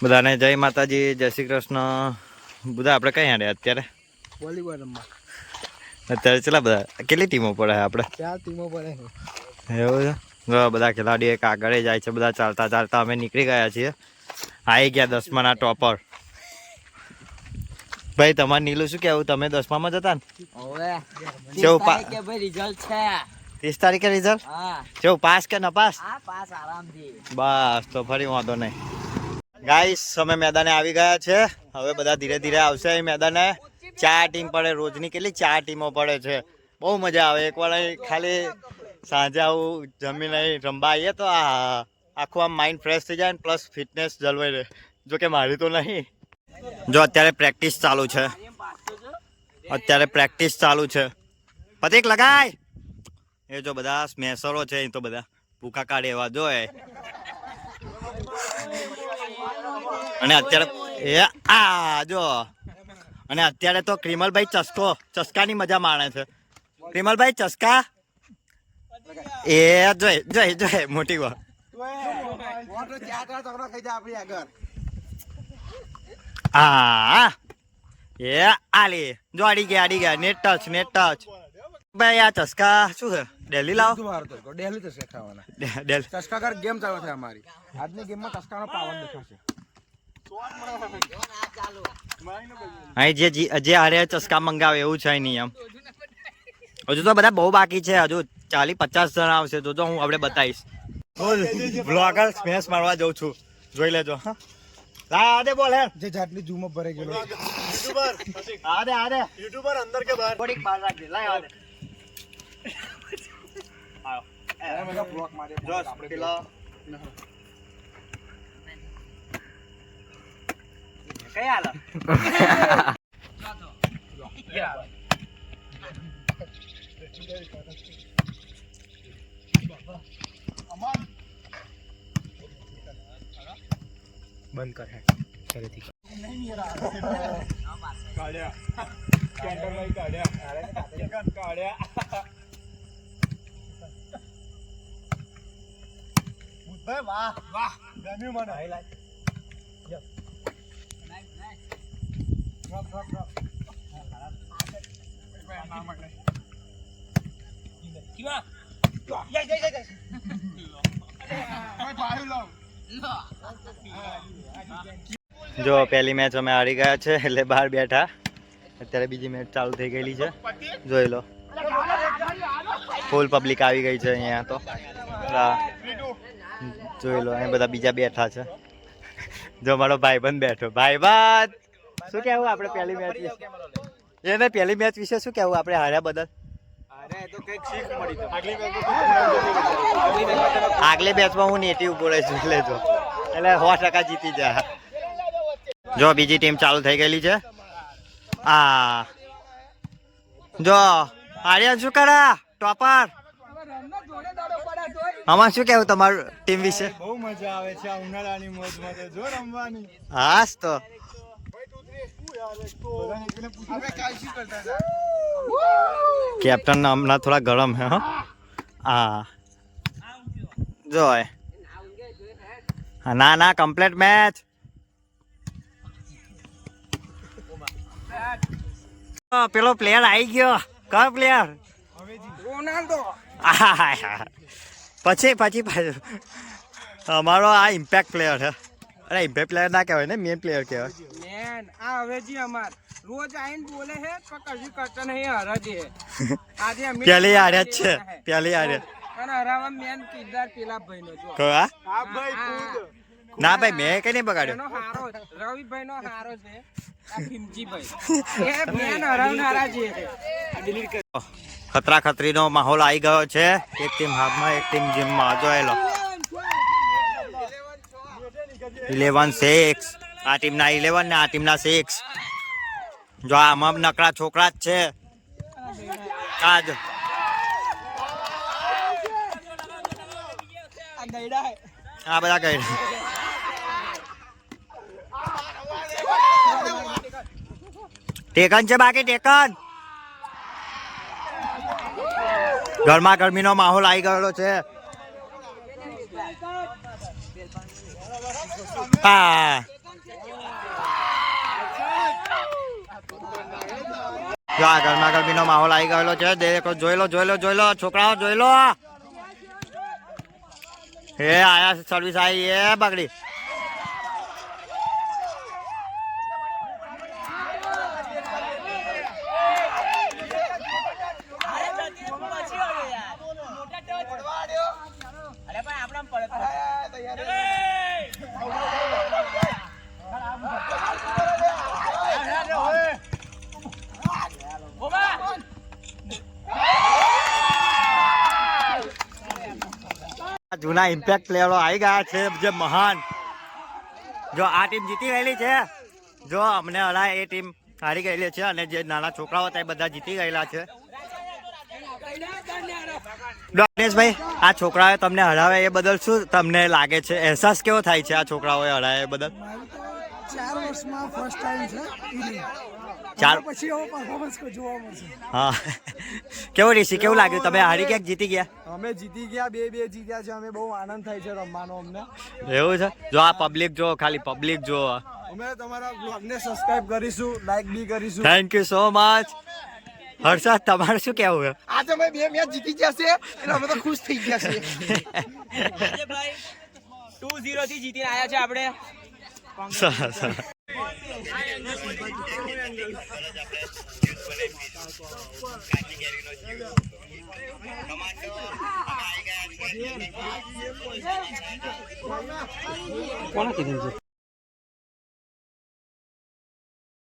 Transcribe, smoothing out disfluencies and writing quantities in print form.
બધાને જય માતાજી, જય શ્રી કૃષ્ણ. બધા આપણે કઈ હાડે અત્યારે વોલીબોલ રમવા. અત્યારે ચલા બધા કેટલી ટીમો પડે આપણે? 4 ટીમો પડે. એવું છે. બધા ખેલાડીઓ એક આગળ જાય છે, બધા ચાલતા ચાલતા અમે નીકળી ગયા છીએ. આવી ગયા 10માના ટોપર. ભાઈ તમારે નીલું શું કેવું? તમે 10મામાં જતા ને? કેવું રિઝલ્ટ છે 30 તારીખે રિઝલ્ટ? કેવું પાસ કે ન પાસ? પાસ આરામથી. બસ તો ફરી વાંધો નહીં. ગાઈસ અમે મેદાને આવી ગયા છે. હવે બધા ધીરે ધીરે આવશે એ મેદાને. 4 ટીમ પડે રોજની. કેટલી 4 ટીમો પડે છે. બહુ મજા આવે. એકવાર ખાલી સાંજે આવું જમીને રમવા આવીએ તો આખું આમ માઇન્ડ ફ્રેશ થઈ જાય ને પ્લસ ફિટનેસ જળવાઈ રહે. જો કે મારી તો નહીં. જો અત્યારે પ્રેક્ટિસ ચાલુ છે. પતિક લગાય. એ જો બધા સ્મેશરો છે. એ તો બધા ભૂખા કાઢે એવા જોઈએ. અને અત્યારે જો અને અત્યારે તો ક્રિમલભાઈ ચસ્કાની મજા માણે છે. ક્રિમલભાઈ ચસ્કા એ જોઈ મોટી વાત. એ આલી જો અડી ગયા નેટ ટચ ભાઈ. આ ચસ્કા શું છે? દિલ્હી લાવો. દિલ્હી તો શીખવાના. ચસ્કા ગેમ ચાલુ છે અમારી. આજની ગેમમાં ચસ્કાનો પાવર દેખાશે. અહીં જે હારે ચસ્કા મંગાવે એવું છે નહીં. એમ હજુ તો બધા બહુ બાકી છે. હજુ 40-50 જણા આવશે. જોજો હું આપણે બતાવીશ. બ્લોગર સ્મેશ મારવા જઉં છું. જોઈ લેજો. હા આદે બોલ હે જે જાટલી ઝૂમ ભરે ગયેલો યુટ્યુબર. આદે યુટ્યુબર અંદર કે બહાર? થોડીક બહાર રાખજે. લાય આદે આવો મેગા બ્લોક મારે જો પેલા કઈ આલા બંધ કર. ફરીથી વાહ ગમ્યું મને. જો પહેલી મેચ અમે હારી ગયા છે એટલે બહાર બેઠા. અત્યારે બીજી મેચ ચાલુ થઈ ગયેલી છે. જોઈ લો ફૂલ પબ્લિક આવી ગઈ છે અહીંયા તો. જોઈ લો અહીં બધા બીજા બેઠા છે. જો મારો ભાઈબંધ બેઠો. ભાઈબંધ શું કેવું આપણે પહેલી મેચ વિશે? એને પહેલી મેચ વિશે શું કેવું આપણે હાર્યા બદલ? આગલી બેચમાં હું નેટી ઉભો રહીશું એટલે જો એટલે 100% જીતી જાય. જો બીજી ટીમ ચાલુ થઈ ગયેલી છે. જો આર્યન શું કરા ટોપર. આમાં શું કેવું તમારું ટીમ વિશે? બહુ મજા આવે છે આ ઉનાળાની મોજમાં તો જો રમવાની. હાસ તો કેપ્ટન હમણાં થોડા ગરમ હે. હા જો ના કમ્પ્લીટ મેચ. પેલો પ્લેયર આવી ગયો. કયો પ્લેયર? રોનાલ્ડો. પછી અમારો આ ઇમ્પેક્ટ પ્લેયર છે. અરે ઇમ્પેક્ટ પ્લેયર ના કહેવાય ને, મેન પ્લેયર કહેવાય. મેન આ હવેજી અમાર રોજ આઈને બોલે છે પણ કશું કરતા નહીં. હરાજી આજે અમે પેલી હારે જ છે. પેલી હારે અને હરાવા મેન કિરદાર પેલા ભાઈનો જો. કયા? આ ભાઈ ખુદ ના ભાઈ મેં કઈ નહીં બગાડ્યો. એનો હારો રવિભાઈ નો હારો છે આ ભીમજીભાઈ. એ મેન હરાવનારા છે. ડિલીટ કર. ખતરા ખતરીનો માહોલ આવી ગયો છે. એક ટીમ હાફમાં એક ટીમ જીમમાં. જોયેલો 11-6. આ ટીમના 11 ને આ ટીમના 6. જો આમાં નકરા છોકરા જ છે. આજ આ બધા ગયડા. ટેકન છે બાકી ટેકન. ગરમા ગરમીનો માહોલ આવી ગયેલો છે. હા જો આ ગરમા ગરમીનો માહોલ આવી ગયેલો છે. દેખો, જોઈ લો છોકરાઓ, જોઈ લો. એ આયા સર્વિસ આવી એ બગડી. જૂના ઇમ્પેક્ટ પ્લેયરો આવી ગયા છે જે મહાન. જો આ ટીમ જીતી ગયેલી છે, જો અમને હરાય એ ટીમ હારી ગયેલી છે, અને જે નાના છોકરાઓ હતા એ બધા જીતી ગયેલા છે. દિનેશભાઈ, આ છોકરાઓએ તમને હરાવે એ બદલ શું તમને લાગે છે? અહેસાસ કેવો થાય છે આ છોકરાઓએ હરાવે એ બદલ? 4 વર્ષમાં ફર્સ્ટ ટાઈમ છે. ચાર પછી એવો પરફોર્મન્સ જોવા મળશે. હા. કેવું ઋષિ, કેવું લાગ્યું? તમે હારી ક્યાંક જીતી ગયા? અમે જીતી ગયા, 2-2 જીત્યા છે. અમે બહુ આનંદ થાય છે રમવાનો અમને. એવું છે? જો આ પબ્લિક જો, ખાલી પબ્લિક જો. અમે તમારા બ્લોગને સબસ્ક્રાઇબ કરીશું, લાઈક બી કરીશું. Thank you so much. Harshad, તમારે શું કહેવું છે? આજે અમે 2 મેચ જીતી ગયા છે એટલે અમે તો ખુશ થઈ ગયા છે. આજે ભાઈ 2-0 થી જીતીને આયા છે આપણે. સરસ. કોણ કીધું છે?